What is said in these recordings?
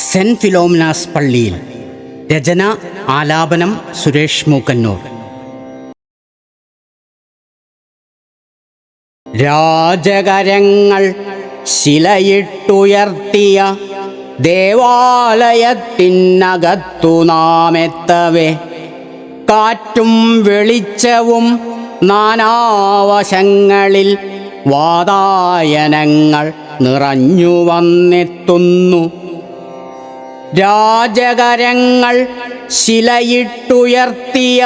Saint Philomena's പള്ളിയിൽ. രചന ആലാപനം സുരേഷ് മൂക്കന്നൂർ. രാജകരങ്ങൾ ശിലയിട്ടുയർത്തിയ ദേവാലയത്തിനകത്തു നാമെത്തവേ, കാറ്റും വെളിച്ചവും നാനാവശങ്ങളിൽ വാതായനങ്ങൾ നിറഞ്ഞു വന്നെത്തുന്നു. രാജകരങ്ങൾ ശിലയിട്ടുയർത്തിയ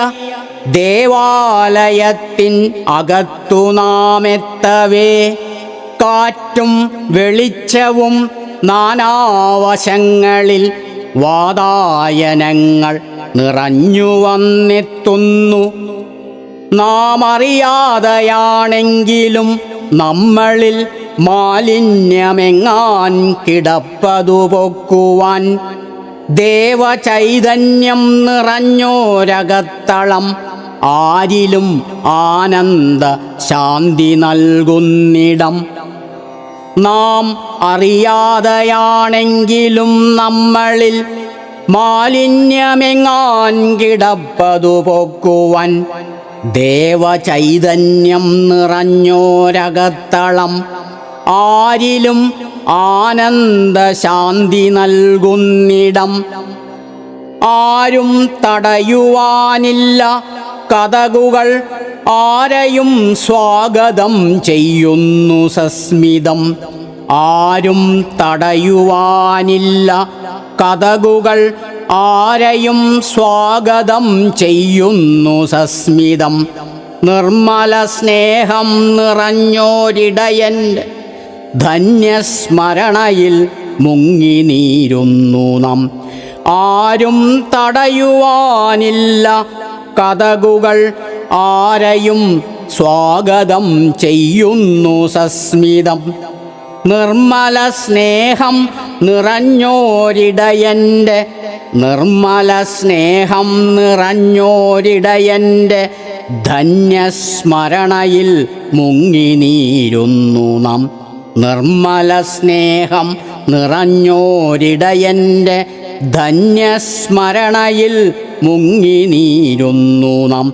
ദേവാലയത്തിൻ അകത്തു നാമെത്തവേ, കാറ്റും വെളിച്ചവും നാനാവശങ്ങളിൽ വാതായനങ്ങൾ നിറഞ്ഞു വന്നെത്തുന്നു. നാം അറിയാതെയാണെങ്കിലും നമ്മളിൽ മാലിന്യമെങ്ങാൻ കിടപ്പതു പൊക്കുവാൻ ദേവചൈതന്യം നിറഞ്ഞോരകത്തളം ആരിലും ആനന്ദ ശാന്തി നൽകുന്നിടം. നാം അറിയാതെയാണെങ്കിലും നമ്മളിൽ മാലിന്യമെങ്ങാൻ കിടപ്പതു പൊക്കുവാൻ ദേവചൈതന്യം നിറഞ്ഞോരകത്തളം ആരിലും ആനന്ദ ശാന്തി നൽകുന്നിടം. ആരും തടയുവാനില്ല കതകുകൾ, ആരെയും സ്വാഗതം ചെയ്യുന്നു സസ്മിതം. ആരും തടയുവാനില്ല കതകുകൾ, ആരെയും സ്വാഗതം ചെയ്യുന്നു സസ്മിതം. നിർമ്മല സ്നേഹം നിറഞ്ഞോരിടയൻ്റെ ധന്യസ്മരണയിൽ മുങ്ങി നീരുന്നു നാം. ആരും തടയുവാനില്ല കതകുകൾ, ആരെയും സ്വാഗതം ചെയ്യുന്നു സസ്മിതം. നിർമ്മല സ്നേഹം നിറഞ്ഞോരിടയൻ്റെ, നിർമ്മല സ്നേഹം നിറഞ്ഞോരിടയൻ്റെ ധന്യസ്മരണയിൽ മുങ്ങി നീരുന്നു നാം. നിർമ്മല സ്നേഹം നിറഞ്ഞോരിടയൻ്റെ ധന്യസ്മരണയിൽ മുങ്ങി നീരുന്നു നാം.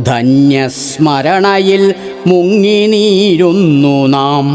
ധന്യസ്മരണയിൽ മുങ്ങി നീരുന്നു നാം.